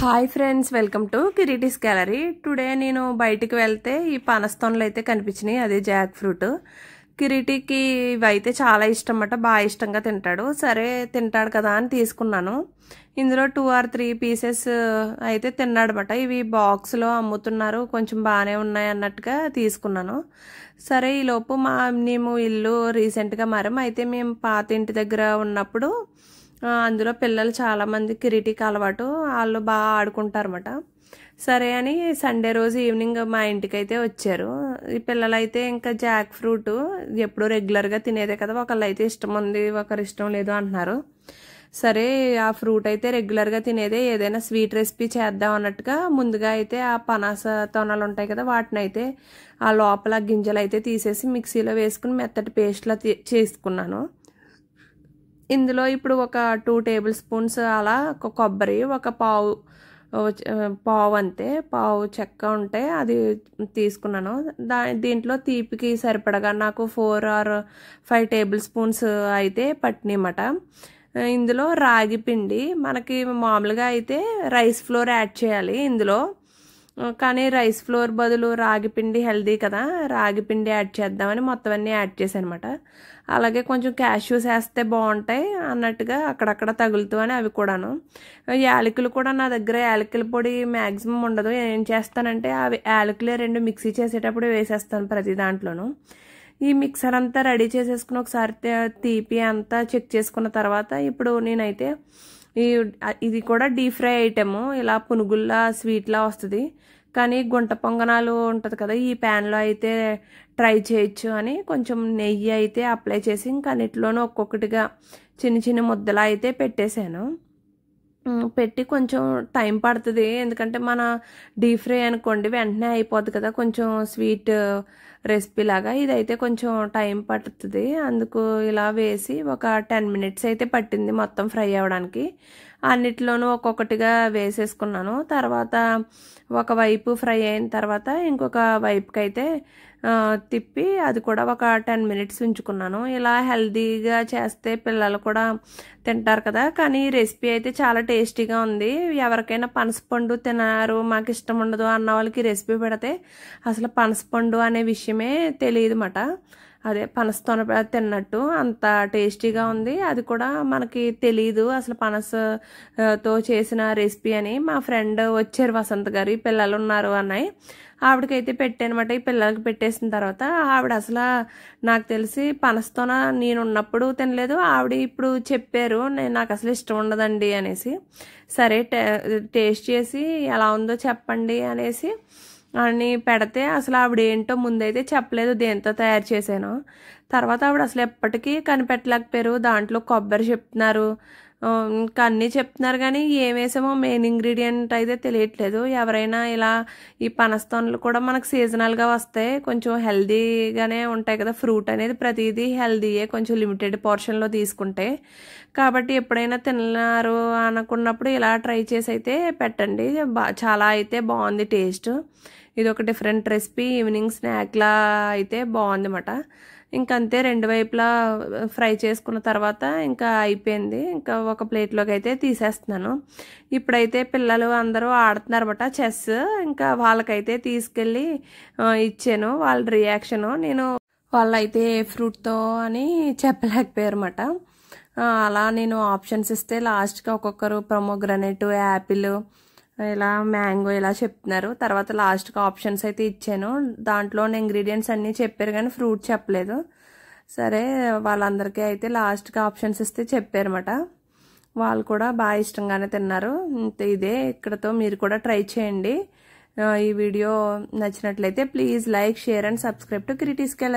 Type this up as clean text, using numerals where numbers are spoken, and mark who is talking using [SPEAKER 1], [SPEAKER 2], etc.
[SPEAKER 1] Hi friends, welcome to Kireeti's gallery. Today నేను బయటికి వెళ్తే ఈ పనస్తోనలు అయితే కనిపించినాయి. అదే జాక్ ఫ్రూట్. కిరీటీకి ఇవైతే చాలా ఇష్టం అన్నమాట, బాగా ఇష్టంగా తింటాడు. సరే తింటాడు కదా అని తీసుకున్నాను. ఇందులో 2 or 3 పీసెస్ అయితే తిన్నాడనమాట. ఇవి బాక్స్లో అమ్ముతున్నారు, కొంచెం బాగానే ఉన్నాయి అన్నట్టుగా తీసుకున్నాను. సరే ఈలోపు మేము ఇల్లు రీసెంట్గా మారాం. అయితే మేము పాత ఇంటి దగ్గర ఉన్నప్పుడు అందులో పిల్లలు చాలామంది కిరీటీకి అలవాటు, వాళ్ళు బాగా ఆడుకుంటారన్నమాట. సరే అని సండే రోజు ఈవినింగ్ మా ఇంటికి అయితే వచ్చారు. ఈ పిల్లలైతే ఇంకా జాక్ ఫ్రూట్ ఎప్పుడు రెగ్యులర్గా తినేదే కదా, ఒకళ్ళు అయితే ఇష్టం ఉంది, ఒకరు ఇష్టం లేదు అంటున్నారు. సరే ఆ ఫ్రూట్ అయితే రెగ్యులర్గా తినేదే, ఏదైనా స్వీట్ రెసిపీ చేద్దాం అన్నట్టుగా ముందుగా అయితే ఆ పనస తొనలు ఉంటాయి కదా, వాటిని అయితే ఆ లోపల గింజలు అయితే తీసేసి మిక్సీలో వేసుకుని మెత్తటి పేస్ట్లా చేసుకున్నాను. ఇందులో ఇప్పుడు ఒక 2 టేబుల్ స్పూన్స్ అలా కొబ్బరి, ఒక పావు అంతే, పావు చెక్క ఉంటే అది తీసుకున్నాను. దీంట్లో తీపికి సరిపడగా నాకు 4 or 5 టేబుల్ స్పూన్స్ అయితే పట్టినమాట. ఇందులో రాగి పిండి, మనకి మామూలుగా అయితే రైస్ ఫ్లోర్ యాడ్ చేయాలి ఇందులో, కానీ రైస్ ఫ్లోర్ బదులు రాగి పిండి హెల్దీ కదా, రాగి పిండి యాడ్ చేద్దామని మొత్తం అన్నీ యాడ్ చేశానమాట. అలాగే కొంచెం క్యాష్యూస్ వేస్తే బాగుంటాయి అన్నట్టుగా అక్కడక్కడ తగులుతూ అని అవి కూడాను. యాలకులు కూడా నా దగ్గర యాలకుల పొడి మ్యాక్సిమం ఉండదు. ఏం చేస్తానంటే అవి యాలకులే 2 మిక్సీ చేసేటప్పుడు వేసేస్తాను ప్రతి దాంట్లోనూ. ఈ మిక్సర్ అంతా రెడీ చేసేసుకుని ఒకసారి తీపి అంతా చెక్ చేసుకున్న తర్వాత ఇప్పుడు నేనైతే ఇది కూడా డీప్ ఫ్రై ఐటెము, ఇలా పునుగుల్లా స్వీట్లా వస్తుంది. కానీ గుంట పొంగనాలు ఉంటుంది కదా, ఈ ప్యాన్లో అయితే ట్రై చేయొచ్చు అని కొంచెం నెయ్యి అయితే అప్లై చేసి ఇంకా అన్నిటిలోనూ ఒక్కొక్కటిగా చిన్న చిన్న ముద్దలా అయితే పెట్టేశాను. పెట్టి కొంచెం టైం పడుతుంది, ఎందుకంటే మన డీప్ ఫ్రై అనుకోండి వెంటనే అయిపోద్ది కదా, కొంచెం స్వీట్ రెసిపీ లాగా. ఇదైతే కొంచెం టైం పడుతుంది, అందుకు ఇలా వేసి ఒక 10 minutes అయితే పట్టింది మొత్తం ఫ్రై అవ్వడానికి. అన్నిట్లోనూ ఒక్కొక్కటిగా వేసేసుకున్నాను. తర్వాత ఒకవైపు ఫ్రై అయిన తర్వాత ఇంకొక వైపుకి అయితే తిప్పి అది కూడా ఒక 10 minutes ఉంచుకున్నాను. ఇలా హెల్తీగా చేస్తే పిల్లలు కూడా తింటారు కదా. కానీ ఈ రెసిపీ అయితే చాలా టేస్టీగా ఉంది. ఎవరికైనా పనసపండు తినరు, మాకు ఇష్టం ఉండదు అన్న వాళ్ళకి రెసిపీ పెడితే అసలు పనసపండు అనే విషయమే తెలియదు మాట. అదే పనసతోన తిన్నట్టు అంత టేస్టీగా ఉంది. అది కూడా మనకి తెలీదు అసలు పనసతో చేసిన రెసిపీ అని. మా ఫ్రెండ్ వచ్చారు, వసంత్ గారు, పిల్లలు ఉన్నారు అన్నాయి, ఆవిడకైతే పెట్టానమాట. ఈ పిల్లలకి పెట్టేసిన తర్వాత ఆవిడ అసలు నాకు తెలిసి పనసతోన నేను ఉన్నప్పుడు తినలేదు, ఆవిడ ఇప్పుడు చెప్పారు నాకు అసలు ఇష్టం ఉండదండి అనేసి. సరే టేస్ట్ చేసి ఎలా ఉందో చెప్పండి అనేసి అని పెడితే అసలు ఆవిడ ఏంటో ముందైతే చెప్పలేదు దేంతో తయారు చేశాను. తర్వాత ఆవిడ అసలు ఎప్పటికీ కనిపెట్టలేకపోయారు. దాంట్లో కొబ్బరి చెప్తున్నారు, ఇంకా అన్నీ చెప్తున్నారు, కానీ ఏం వేసామో మెయిన్ ఇంగ్రీడియంట్ అయితే తెలియట్లేదు. ఎవరైనా ఇలా ఈ పనస్తోనలు కూడా మనకు సీజనల్గా వస్తాయి, కొంచెం హెల్దీగానే ఉంటాయి కదా, ఫ్రూట్ అనేది ప్రతిదీ హెల్దీయే, కొంచెం లిమిటెడ్ పోర్షన్లో తీసుకుంటే. కాబట్టి ఎప్పుడైనా తిన్నారు అనుకున్నప్పుడు ఇలా ట్రై చేసి అయితే పెట్టండి. చాలా అయితే బాగుంది టేస్ట్. ఇది ఒక డిఫరెంట్ రెసిపీ, ఈవినింగ్ స్నాక్లా అయితే బాగుంది అన్నమాట. ఇంకంతే 2 వైపులా ఫ్రై చేసుకున్న తర్వాత ఇంకా అయిపోయింది. ఇంకా ఒక ప్లేట్లోకి అయితే తీసేస్తున్నాను. ఇప్పుడైతే పిల్లలు అందరూ ఆడుతున్నారు అన్నమాట చెస్. ఇంకా వాళ్ళకైతే తీసుకెళ్ళి ఇచ్చాను. వాళ్ళ రియాక్షను వాళ్ళైతే ఫ్రూట్తో అని చెప్పలేకపోయారు అన్నమాట. అలా నేను ఆప్షన్స్ ఇస్తే లాస్ట్గా ఒక్కొక్కరు ప్రొమోగ్రనేట్, యాపిల్, ఇలా మ్యాంగో ఇలా చెప్తున్నారు. తర్వాత లాస్ట్గా ఆప్షన్స్ అయితే ఇచ్చాను. దాంట్లో ఇంగ్రీడియంట్స్ అన్నీ చెప్పారు కానీ ఫ్రూట్ చెప్పలేదు. సరే వాళ్ళందరికీ అయితే లాస్ట్గా ఆప్షన్స్ ఇస్తే చెప్పారన్నమాట. వాళ్ళు కూడా బాగా ఇష్టంగానే తిన్నారు. ఇదే ఇక్కడతో మీరు కూడా ట్రై చేయండి. ఈ వీడియో నచ్చినట్లయితే please like, share and subscribe to Kireeti's gallery.